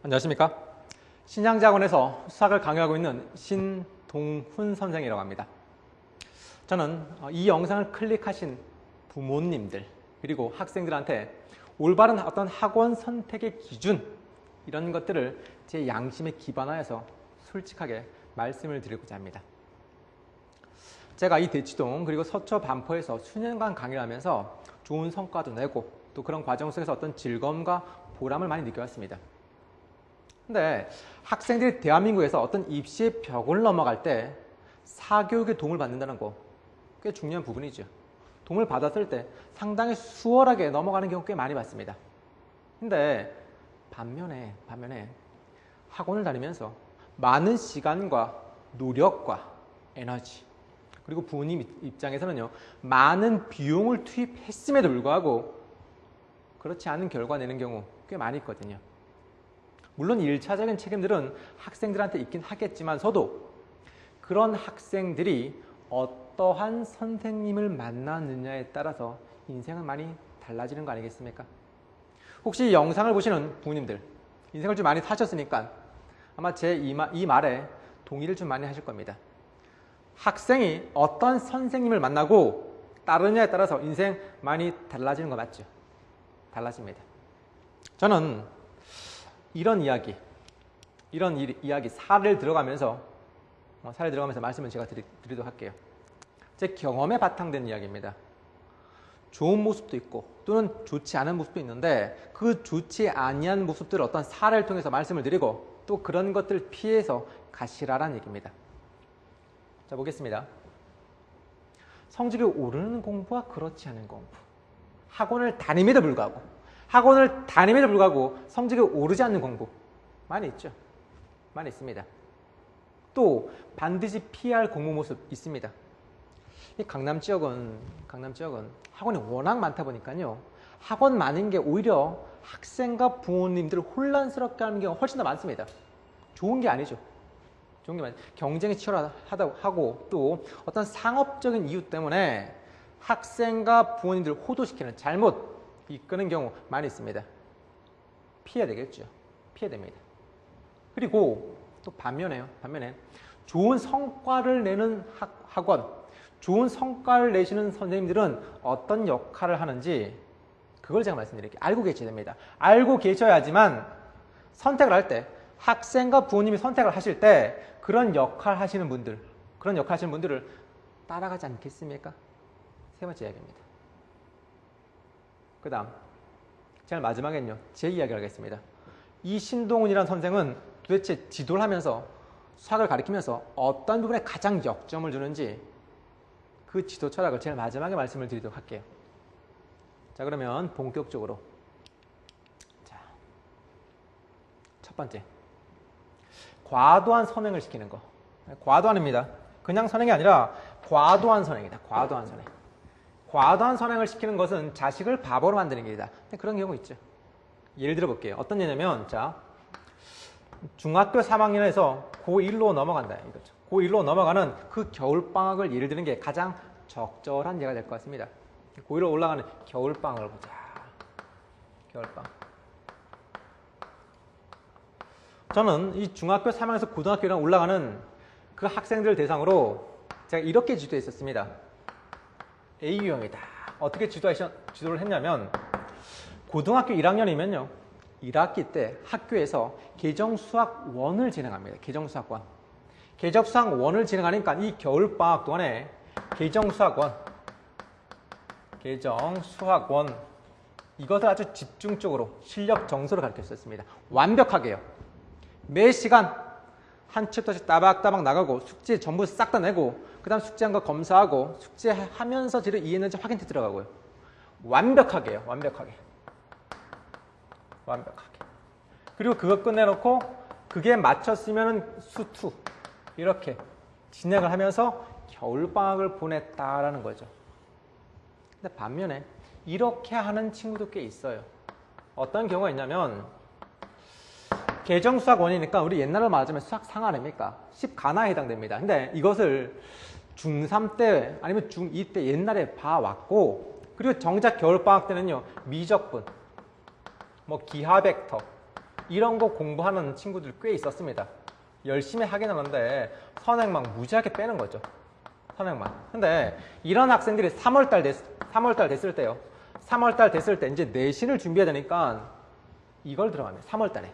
안녕하십니까? 신양대학원에서 수학을 강의하고 있는 신동훈 선생이라고 합니다. 저는 이 영상을 클릭하신 부모님들 그리고 학생들한테 올바른 어떤 학원 선택의 기준 이런 것들을 제 양심에 기반하여서 솔직하게 말씀을 드리고자 합니다. 제가 이 대치동 그리고 서초 반포에서 수년간 강의를 하면서 좋은 성과도 내고 또 그런 과정 속에서 어떤 즐거움과 보람을 많이 느껴왔습니다. 근데 학생들이 대한민국에서 어떤 입시의 벽을 넘어갈 때 사교육의 도움을 받는다는 거 꽤 중요한 부분이죠. 도움을 받았을 때 상당히 수월하게 넘어가는 경우 꽤 많이 봤습니다. 근데 반면에 학원을 다니면서 많은 시간과 노력과 에너지 그리고 부모님 입장에서는요 많은 비용을 투입했음에도 불구하고 그렇지 않은 결과 내는 경우 꽤 많이 있거든요. 물론 1차적인 책임들은 학생들한테 있긴 하겠지만서도 그런 학생들이 어떠한 선생님을 만나느냐에 따라서 인생은 많이 달라지는 거 아니겠습니까? 혹시 이 영상을 보시는 부모님들 인생을 좀 많이 사셨으니까 아마 제 이 말에 동의를 좀 많이 하실 겁니다. 학생이 어떤 선생님을 만나고 따르냐에 따라서 인생 많이 달라지는 거 맞죠? 달라집니다. 저는 이런 이야기 사례를 들어가면서 말씀을 제가 드리도록 할게요. 제 경험에 바탕된 이야기입니다. 좋은 모습도 있고 또는 좋지 않은 모습도 있는데 그 좋지 아니한 모습들을 어떤 사례를 통해서 말씀을 드리고 또 그런 것들을 피해서 가시라라는 얘기입니다. 자, 보겠습니다. 성적이 오르는 공부와 그렇지 않은 공부. 학원을 다님에도 불구하고 성적이 오르지 않는 공부 많이 있죠. 많이 있습니다. 또 반드시 피해야 할 공부 모습 있습니다. 이 강남 지역은 학원이 워낙 많다 보니까요. 학원 많은 게 오히려 학생과 부모님들을 혼란스럽게 하는 경우가 훨씬 더 많습니다. 좋은 게 아니죠. 경쟁이 치열하다고 하고 또 어떤 상업적인 이유 때문에 학생과 부모님들을 호도시키는 잘못 이끄는 경우 많이 있습니다. 피해야 되겠죠. 피해야 됩니다. 그리고 또 반면에 좋은 성과를 내는 학원, 좋은 성과를 내시는 선생님들은 어떤 역할을 하는지 그걸 제가 말씀드릴게요. 알고 계셔야 됩니다. 알고 계셔야지만 선택을 할 때 학생과 부모님이 선택을 하실 때 그런 역할 하시는 분들을 따라가지 않겠습니까? 세 번째 이야기입니다. 그 다음 제가 마지막엔요 제 이야기를 하겠습니다. 이 신동훈이라는 선생은 도대체 지도를 하면서 수학을 가르치면서 어떤 부분에 가장 역점을 두는지 그 지도 철학을 제일 마지막에 말씀을 드리도록 할게요. 자, 그러면 본격적으로 첫 번째 과도한 선행을 시키는 거. 과도한입니다. 그냥 선행이 아니라 과도한 선행이다. 과도한 선행을 시키는 것은 자식을 바보로 만드는 길이다. 그런 경우 있죠. 예를 들어 볼게요. 어떤 예냐면 자, 중학교 3학년에서 고1로 넘어간다. 이거죠. 고1로 넘어가는 그 겨울방학을 예를 드는 게 가장 적절한 예가 될 것 같습니다. 고1로 올라가는 겨울방학을 보자. 겨울방학. 저는 이 중학교 3학년에서 고등학교 1학년 올라가는 그 학생들 대상으로 제가 이렇게 지도했었습니다. A유형이다. 어떻게 지도를 했냐면 고등학교 1학년이면요. 1학기 때 학교에서 계정수학 1을 진행합니다. 계정수학 1을 진행하니까 이 겨울방학 동안에 계정수학 1 이것을 아주 집중적으로 실력 정서로 가르쳤었습니다. 완벽하게요. 매 시간 한 챕터씩 따박따박 나가고 숙제 전부 싹 다 내고 그 다음 숙제한 거 검사하고 숙제하면서 제대로 이해했는지 확인 테 들어가고요. 완벽하게요. 그리고 그거 끝내놓고 그게 맞췄으면 수2 이렇게 진행을 하면서 겨울방학을 보냈다라는 거죠. 근데 반면에 이렇게 하는 친구도 꽤 있어요. 어떤 경우가 있냐면 계정수학 1이니까 우리 옛날로 말하자면 수학 상하 아닙니까? 10가나에 해당됩니다. 근데 이것을 중3 때 아니면 중2 때 옛날에 봐왔고 그리고 정작 겨울방학 때는요 미적분, 기하벡터 이런 거 공부하는 친구들 꽤 있었습니다. 열심히 하긴 하는데 선행만 무지하게 빼는 거죠. 선행만. 근데 이런 학생들이 3월달 됐을 때요. 3월달 됐을 때 이제 내신을 준비해야 되니까 이걸 들어갑니다. 3월달에.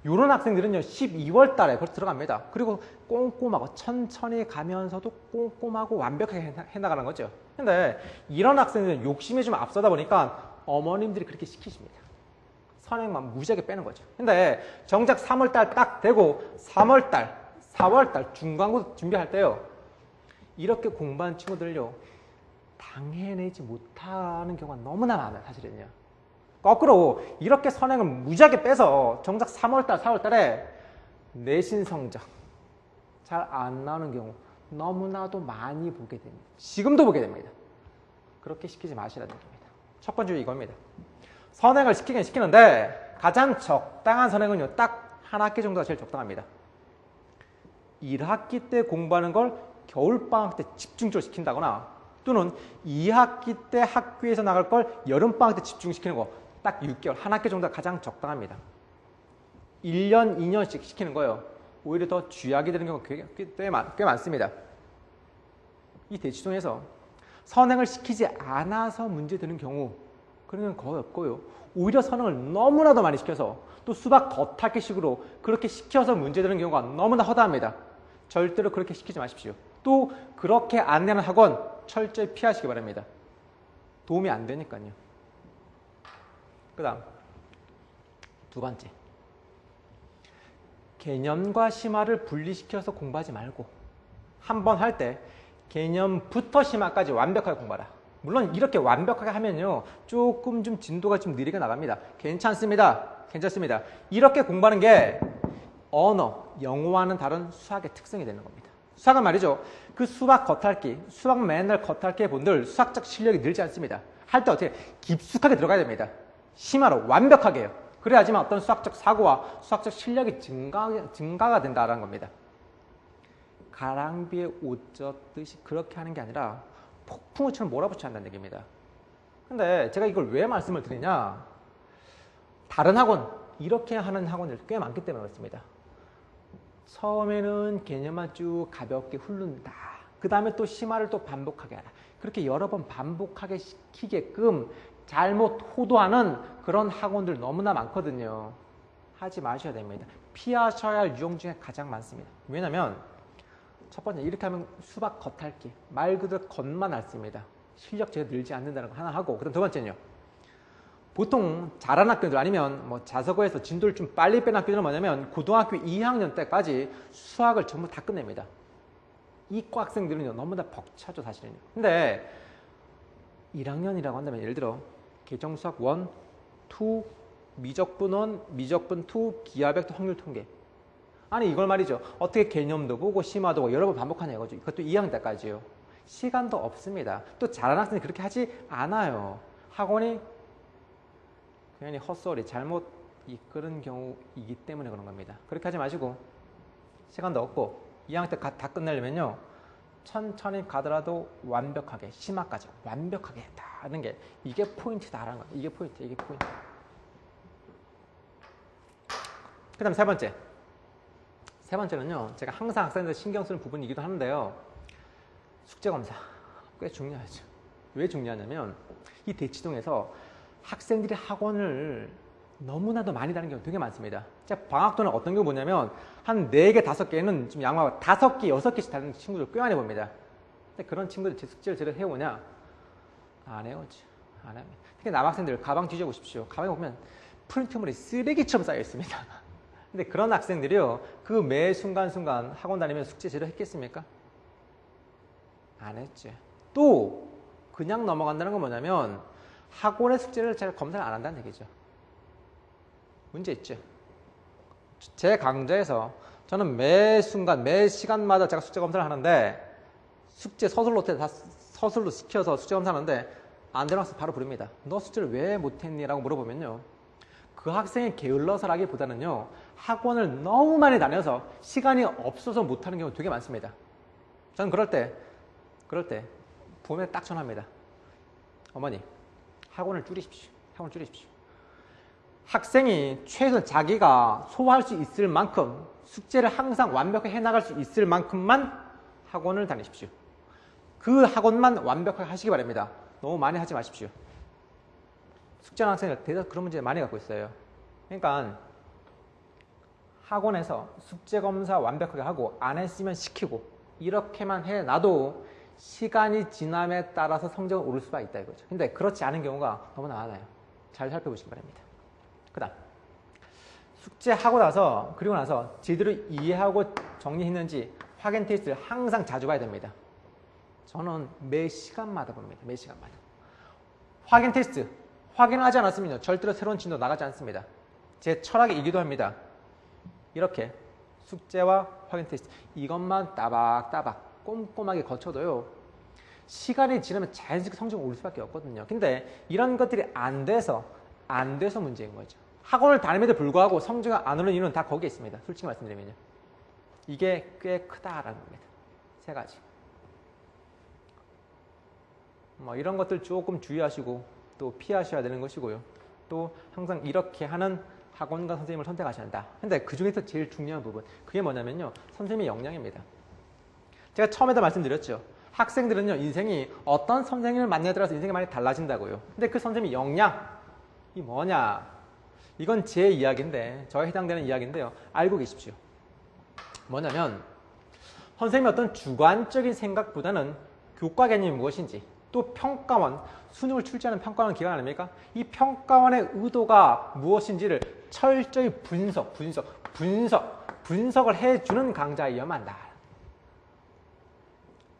이런 학생들은요 12월달에 벌써 들어갑니다. 그리고 꼼꼼하고 천천히 가면서도 꼼꼼하고 완벽하게 해나가는 거죠. 근데 이런 학생들은 욕심이 좀 앞서다 보니까 어머님들이 그렇게 시키십니다. 선행만 무지하게 빼는 거죠. 근데 정작 3월달 딱 되고 3월달, 4월달 중간고사 준비할 때요. 이렇게 공부한 친구들요. 당해내지 못하는 경우가 너무나 많아요. 사실은요. 거꾸로 이렇게 선행을 무지하게 빼서 정작 3월달, 4월달에 내신 성적 잘 안 나오는 경우 너무나도 많이 보게 됩니다. 지금도 보게 됩니다. 그렇게 시키지 마시라는 겁니다. 첫 번째 이겁니다. 선행을 시키긴 시키는데 가장 적당한 선행은요. 딱 한 학기 정도가 제일 적당합니다. 1학기 때 공부하는 걸 겨울방학 때 집중적으로 시킨다거나 또는 2학기 때 학교에서 나갈 걸 여름방학 때 집중시키는 거 딱 6개월, 한 학기 정도가 가장 적당합니다. 1년, 2년씩 시키는 거예요. 오히려 더 쥐약이 되는 경우가 꽤 많습니다. 이 대치동에서 선행을 시키지 않아서 문제 되는 경우 그런 건 거의 없고요. 오히려 선행을 너무나도 많이 시켜서 또 수박 겉핥기식으로 그렇게 시켜서 문제 되는 경우가 너무나 허다합니다. 절대로 그렇게 시키지 마십시오. 또 그렇게 안내하는 학원 철저히 피하시기 바랍니다. 도움이 안 되니까요. 그 다음 두 번째, 개념과 심화를 분리시켜서 공부하지 말고 한 번 할 때 개념부터 심화까지 완벽하게 공부하라. 물론 이렇게 완벽하게 하면요 조금 좀 진도가 좀 느리게 나갑니다. 괜찮습니다. 괜찮습니다. 이렇게 공부하는 게 언어, 영어와는 다른 수학의 특성이 되는 겁니다. 수학은 말이죠. 그 수학 겉핥기, 수학 맨날 겉핥기 해본들 수학적 실력이 늘지 않습니다. 할 때 어떻게 깊숙하게 들어가야 됩니다. 심화로 완벽하게 해요. 그래야지만 어떤 수학적 사고와 수학적 실력이 증가가 된다는 겁니다. 가랑비에 옷 젖듯이 그렇게 하는 게 아니라 폭풍우처럼 몰아붙여야 한다는 얘기입니다. 근데 제가 이걸 왜 말씀을 드리냐, 다른 학원, 이렇게 하는 학원들 꽤 많기 때문에 그렇습니다. 처음에는 개념만 쭉 가볍게 훑는다. 그 다음에 또 심화를 또 반복하게 하라. 그렇게 여러 번 반복하게 시키게끔 잘못 호도하는 그런 학원들 너무나 많거든요. 하지 마셔야 됩니다. 피하셔야 할 유형 중에 가장 많습니다. 왜냐면 첫 번째, 이렇게 하면 수박 겉핥기, 말 그대로 겉만 앓습니다. 실력 제가 늘지 않는다는 거 하나 하고, 그다음 두 번째는요. 보통 잘하는 학교들 아니면 뭐 자석어에서 진도를 좀 빨리 빼는 학교들은 뭐냐면 고등학교 2학년 때까지 수학을 전부 다 끝냅니다. 이과 학생들은요 너무나 벅차죠 사실은요. 근데 1학년이라고 한다면 예를 들어 계정수학 1, 2, 미적분 1, 미적분 2, 기하백도 확률 통계. 아니 이걸 말이죠. 어떻게 개념도 보고 심화도 보고 여러 번 반복하냐 이거죠. 이것도 2학년 때까지요. 시간도 없습니다. 또 잘하는 학생이 그렇게 하지 않아요. 학원이 괜히 헛소리 잘못 이끄는 경우이기 때문에 그런 겁니다. 그렇게 하지 마시고 시간도 없고 2학년 때 다 끝내려면요. 천천히 가더라도 완벽하게 심화까지 완벽하게 했다는 게 이게 포인트다라는 거예요. 이게 포인트, 이게 포인트. 그 다음 세 번째. 세 번째는요. 제가 항상 학생들 신경 쓰는 부분이기도 하는데요. 숙제검사. 꽤 중요하죠. 왜 중요하냐면 이 대치동에서 학생들이 학원을 너무나도 많이 다니는 경우 되게 많습니다. 제가 방학 때는 어떤 경우 보냐면 한 4개, 5개는 좀 양호하고 5개, 6개씩 다니는 친구들 꽤 많이 봅니다. 근데 그런 친구들 제 숙제를 제대로 해오냐? 안 해오죠. 안 합니다. 특히 남학생들 가방 뒤져보십시오. 가방에 보면 프린트물이 쓰레기처럼 쌓여 있습니다. 근데 그런 학생들이요. 그 매 순간순간 학원 다니면 숙제 제대로 했겠습니까? 안 했죠. 또 그냥 넘어간다는 건 뭐냐면 학원의 숙제를 제가 검사를 안 한다는 얘기죠. 문제 있죠. 제 강좌에서 저는 매 순간, 매 시간마다 제가 숙제 검사를 하는데 숙제 서술로 다 서술로 시켜서 숙제 검사하는데 안 되는 학생 바로 부릅니다. 너 숙제를 왜 못했니? 라고 물어보면요. 그 학생이 게을러서라기보다는요. 학원을 너무 많이 다녀서 시간이 없어서 못하는 경우 되게 많습니다. 저는 그럴 때 부모님에 딱 전화합니다. 어머니, 학원을 줄이십시오. 학원을 줄이십시오. 학생이 최소한 자기가 소화할 수 있을 만큼 숙제를 항상 완벽하게 해나갈 수 있을 만큼만 학원을 다니십시오. 그 학원만 완벽하게 하시기 바랍니다. 너무 많이 하지 마십시오. 숙제하는 학생들 대략 그런 문제 많이 갖고 있어요. 그러니까 학원에서 숙제 검사 완벽하게 하고 안 했으면 시키고 이렇게만 해놔도 시간이 지남에 따라서 성적은 오를 수가 있다 이거죠. 근데 그렇지 않은 경우가 너무나 많아요. 잘 살펴보시기 바랍니다. 그 다음 숙제하고 나서 그리고 나서 제대로 이해하고 정리했는지 확인 테스트를 항상 자주 봐야 됩니다. 저는 매 시간마다 봅니다. 매 시간마다. 확인 테스트 확인을 하지 않았으면 절대로 새로운 진도 나가지 않습니다. 제 철학이기도 합니다. 이렇게 숙제와 확인 테스트 이것만 따박따박 꼼꼼하게 거쳐도요. 시간이 지나면 자연스럽게 성적이 오를 수밖에 없거든요. 근데 이런 것들이 안 돼서 문제인 거죠. 학원을 다님에도 불구하고 성적이 안 오르는 이유는 다 거기에 있습니다. 솔직히 말씀드리면요. 이게 꽤 크다라는 겁니다. 세 가지. 뭐 이런 것들 조금 주의하시고 또 피하셔야 되는 것이고요. 또 항상 이렇게 하는 학원과 선생님을 선택하셔야 한다. 근데 그 중에서 제일 중요한 부분 그게 뭐냐면요. 선생님의 역량입니다. 제가 처음에도 말씀드렸죠. 학생들은요. 인생이 어떤 선생님을 만나에 따라서 인생이 많이 달라진다고요. 근데 그 선생님의 역량이 뭐냐. 이건 제 이야기인데 저에 해당되는 이야기인데요. 알고 계십시오. 뭐냐면 선생님의 어떤 주관적인 생각보다는 교과 개념이 무엇인지 또 평가원, 수능을 출제하는 평가원 기관 아닙니까? 이 평가원의 의도가 무엇인지를 철저히 분석을 해주는 강좌이어야만 한다.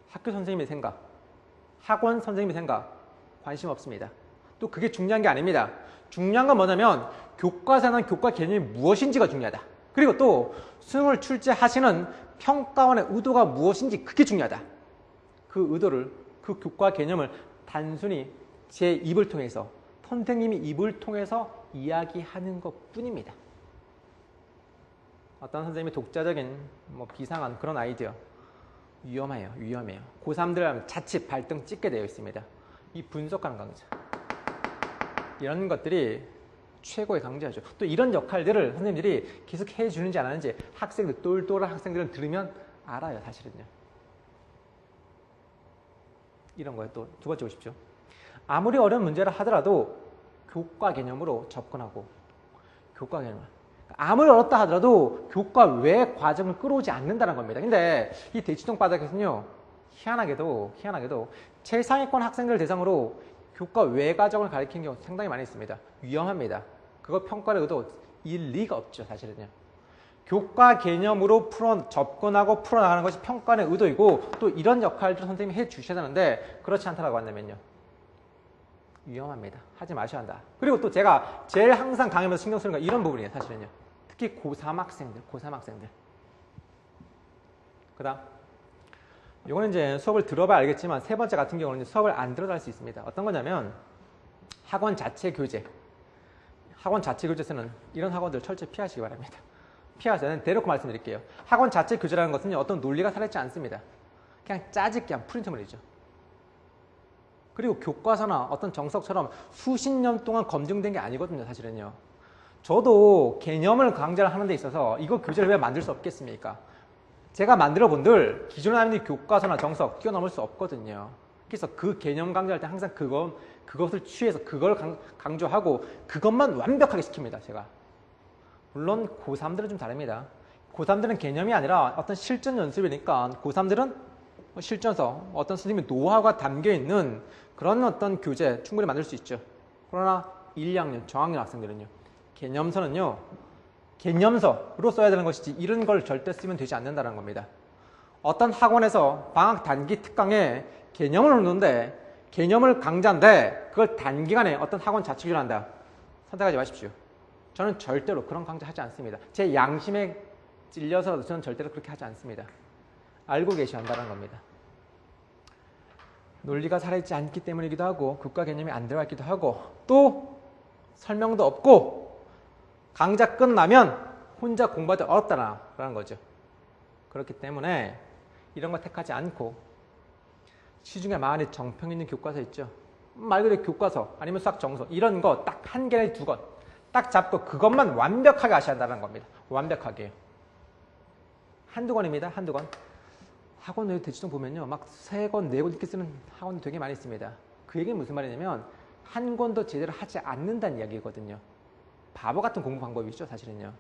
학교 선생님의 생각, 학원 선생님의 생각 관심 없습니다. 또 그게 중요한 게 아닙니다. 중요한 건 뭐냐면 교과서는 교과 개념이 무엇인지가 중요하다. 그리고 또 수능을 출제하시는 평가원의 의도가 무엇인지 그게 중요하다. 그 의도를 그 교과 개념을 단순히 제 입을 통해서 선생님이 입을 통해서 이야기하는 것뿐입니다. 어떤 선생님이 독자적인 비상한 그런 아이디어 위험해요. 고3들 자칫 발등 찍게 되어 있습니다. 이 분석하는 강좌 이런 것들이 최고의 강좌죠. 또 이런 역할들을 선생님들이 계속 해주는지 안 하는지 학생들 똘똘한 학생들은 들으면 알아요. 사실은요. 이런 거예요. 또 두 번째 보십시오. 아무리 어려운 문제를 하더라도 교과 개념으로 접근하고 교과 개념 아무리 어렵다 하더라도 교과 외 과정을 끌어오지 않는다는 겁니다. 근데 이 대치동 바닥에서는요. 희한하게도 최상위권 학생들 대상으로 교과 외 과정을 가리키는 경우 상당히 많이 있습니다. 위험합니다. 그거 평가를 의도 일 리가 없죠. 사실은요. 교과 개념으로 접근하고 풀어나가는 것이 평가의 의도이고 또 이런 역할도 선생님이 해주셔야 되는데 그렇지 않다라고 한다면요. 위험합니다. 하지 마셔야 한다. 그리고 또 제가 제일 항상 강의하면서 신경 쓰는 건 이런 부분이에요. 사실은요. 특히 고3 학생들. 그 다음 이거는 이제 수업을 들어봐야 알겠지만 세 번째 같은 경우는 수업을 안 들어도 할 수 있습니다. 어떤 거냐면 학원 자체 교재. 학원 자체 교재에서는 이런 학원들 철저히 피하시기 바랍니다. 피하세요. 대놓고 말씀드릴게요. 학원 자체 교재라는 것은 어떤 논리가 살아있지 않습니다. 그냥 짜집기 한 프린트물이죠. 그리고 교과서나 어떤 정석처럼 수십 년 동안 검증된 게 아니거든요. 사실은요. 저도 개념을 강좌를 하는 데 있어서 이거 교재를 왜 만들 수 없겠습니까? 제가 만들어 본들 기존에 하는 교과서나 정석 뛰어넘을 수 없거든요. 그래서 그 개념 강좌할 때 항상 그것을 취해서 그걸 강조하고 그것만 완벽하게 시킵니다. 제가. 물론 고3들은 좀 다릅니다. 고3들은 개념이 아니라 어떤 실전 연습이니까 고3들은 실전서 어떤 선생님의 노하우가 담겨있는 그런 어떤 교재 충분히 만들 수 있죠. 그러나 1, 2학년, 저학년 학생들은요. 개념서는요. 개념서로 써야 되는 것이지 이런 걸 절대 쓰면 되지 않는다는 겁니다. 어떤 학원에서 방학 단기 특강에 개념을 놓는데 개념을 강좌인데 그걸 단기간에 어떤 학원 자체 교환한다. 선택하지 마십시오. 저는 절대로 그런 강좌 하지 않습니다. 제 양심에 찔려서 저는 절대로 그렇게 하지 않습니다. 알고 계셔야 한다는 겁니다. 논리가 살아있지 않기 때문이기도 하고 국가 개념이 안 들어가 있기도 하고 또 설명도 없고 강좌 끝나면 혼자 공부하기 어렵다라는 거죠. 그렇기 때문에 이런 거 택하지 않고 시중에 많이 정평 있는 교과서 있죠. 말 그대로 교과서 아니면 수학 정서 이런 거 딱 한 개나 두 권 딱 잡고 그것만 완벽하게 하셔야 한다는 겁니다. 완벽하게요. 한두 권입니다. 한두 권. 학원 대치동 보면요. 막 3권, 4권 이렇게 쓰는 학원이 되게 많이 있습니다. 그 얘기는 무슨 말이냐면 한 권도 제대로 하지 않는다는 이야기거든요. 바보 같은 공부 방법이죠. 사실은요.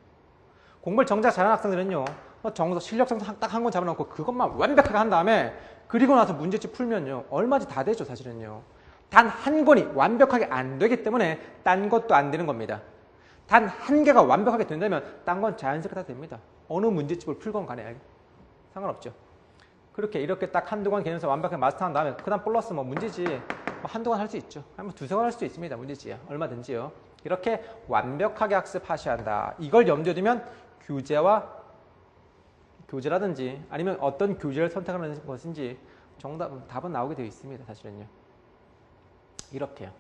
공부를 정작 잘하는 학생들은요. 정서, 실력 정서 딱 한 권 잡아놓고 그것만 완벽하게 한 다음에 그리고 나서 문제집 풀면요. 얼마지 다 되죠. 사실은요. 단 한 권이 완벽하게 안 되기 때문에 딴 것도 안 되는 겁니다. 단 한 개가 완벽하게 된다면 딴 건 자연스럽게 다 됩니다. 어느 문제집을 풀건 간에 상관없죠. 그렇게 이렇게 딱 한두 권 개념에서 완벽하게 마스터한 다음에 그 다음 플러스 뭐 문제지 뭐 한두 권 할 수 있죠. 아니면 두세 권 할 수도 있습니다. 문제지요. 얼마든지요. 이렇게 완벽하게 학습하셔야 한다. 이걸 염두에 두면 교재라든지 아니면 어떤 교재를 선택하는 것인지 답은 나오게 되어 있습니다. 사실은요. 이렇게요.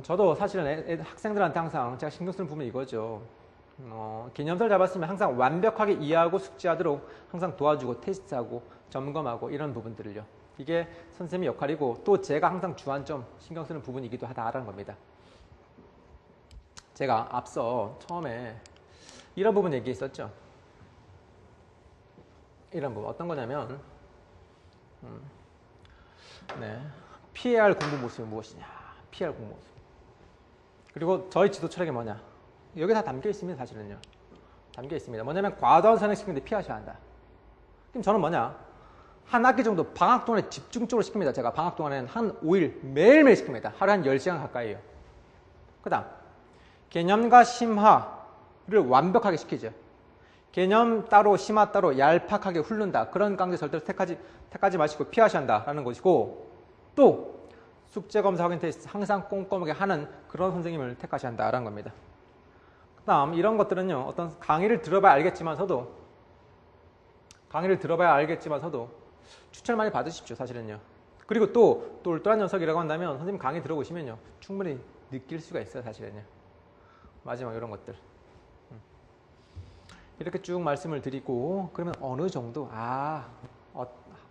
저도 사실은 학생들한테 항상 제가 신경 쓰는 부분이 이거죠. 개념서를 잡았으면 항상 완벽하게 이해하고 숙지하도록 항상 도와주고 테스트하고 점검하고 이런 부분들을요. 이게 선생님의 역할이고 또 제가 항상 주안점 신경 쓰는 부분이기도 하다라는 겁니다. 제가 앞서 처음에 이런 부분 얘기했었죠. 이런 부분 어떤 거냐면 피해야 할 공부 모습이 무엇이냐. 피해야 할 공부 모습. 그리고 저희 지도 철학이 뭐냐. 여기 다 담겨 있습니다. 사실은요. 담겨 있습니다. 뭐냐면 과도한 선행시키는데 피하셔야 한다. 그럼 저는 뭐냐. 한 학기 정도 방학 동안에 집중적으로 시킵니다. 제가 방학 동안에는 한 5일 매일매일 시킵니다. 하루에 한 10시간 가까이요. 그 다음 개념과 심화를 완벽하게 시키죠. 개념 따로 심화 따로 얄팍하게 훑는다. 그런 강좌 절대로 택하지 마시고 피하셔야 한다라는 것이고 또 숙제 검사 확인 테스트 항상 꼼꼼하게 하는 그런 선생님을 택하셔야 한다라는 겁니다. 그 다음 이런 것들은요. 어떤 강의를 들어봐야 알겠지만서도 추천을 많이 받으십시오. 사실은요. 그리고 또 똘똘한 녀석이라고 한다면 선생님 강의 들어보시면요. 충분히 느낄 수가 있어요. 사실은요. 마지막 이런 것들. 이렇게 쭉 말씀을 드리고 그러면 어느 정도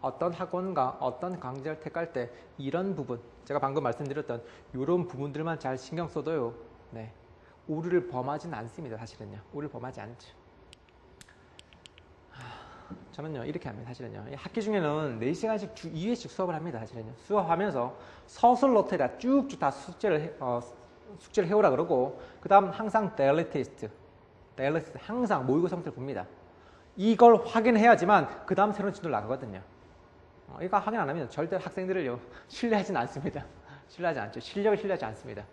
어떤 학원과 어떤 강좌를 택할 때 이런 부분 제가 방금 말씀드렸던 이런 부분들만 잘 신경 써도요. 네, 오류를 범하지는 않습니다. 사실은요. 오류를 범하지 않죠. 저는요 이렇게 합니다. 사실은요. 학기 중에는 4시간씩 주 2회씩 수업을 합니다. 사실은요. 수업하면서 서술노트에다 쭉쭉 다 숙제를 해오라 그러고 그 다음 항상 데일리 테스트 항상 모의고사 성적을 봅니다. 이걸 확인해야지만 그 다음 새로운 진도를 나가거든요. 이거 확인 안 하면 절대 학생들을요 신뢰하지는 않습니다. 신뢰하지 않죠. 실력을 신뢰하지 않습니다.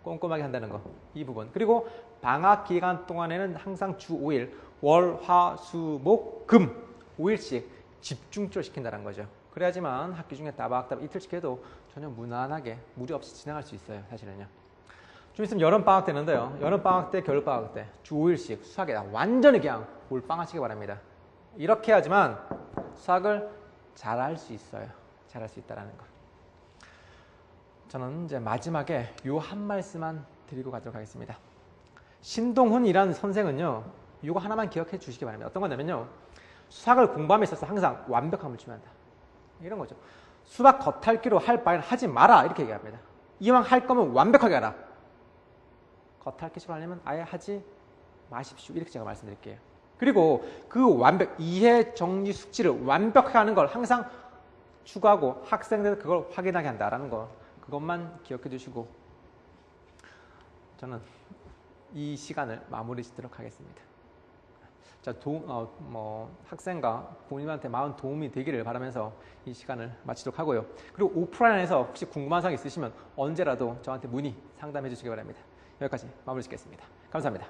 꼼꼼하게 한다는 거. 이 부분. 그리고 방학 기간 동안에는 항상 주 5일 월, 화, 수, 목, 금 5일씩 집중적으로 시킨다는 거죠. 그래야지만 학기 중에 따박따박 이틀씩 해도 전혀 무난하게 무리 없이 진행할 수 있어요. 사실은요. 좀 있으면 여름방학 때는데요. 여름방학 때, 겨울방학 때 주 5일씩 수학에 완전히 그냥 몰빵하시기 바랍니다. 이렇게 해야지만 수학을 잘할 수 있어요. 잘할 수 있다는 거. 저는 이제 마지막에 요 한 말씀만 드리고 가도록 하겠습니다. 신동훈이라는 선생은요. 이거 하나만 기억해 주시기 바랍니다. 어떤 거냐면요. 수학을 공부함에 있어서 항상 완벽함을 중요한다. 이런 거죠. 수학 겉핥기로 할 바에는 하지 마라. 이렇게 얘기합니다. 이왕 할 거면 완벽하게 하라. 겉핥기식으로 하려면 아예 하지 마십시오. 이렇게 제가 말씀드릴게요. 그리고 그 이해 정리 숙지를 완벽하게 하는 걸 항상 추구하고 학생들 그걸 확인하게 한다라는 거 그것만 기억해 주시고 저는 이 시간을 마무리 짓도록 하겠습니다. 자, 학생과 부모님한테 많은 도움이 되기를 바라면서 이 시간을 마치도록 하고요. 그리고 오프라인에서 혹시 궁금한 사항 있으시면 언제라도 저한테 문의 상담해 주시기 바랍니다. 여기까지 마무리 짓겠습니다. 감사합니다.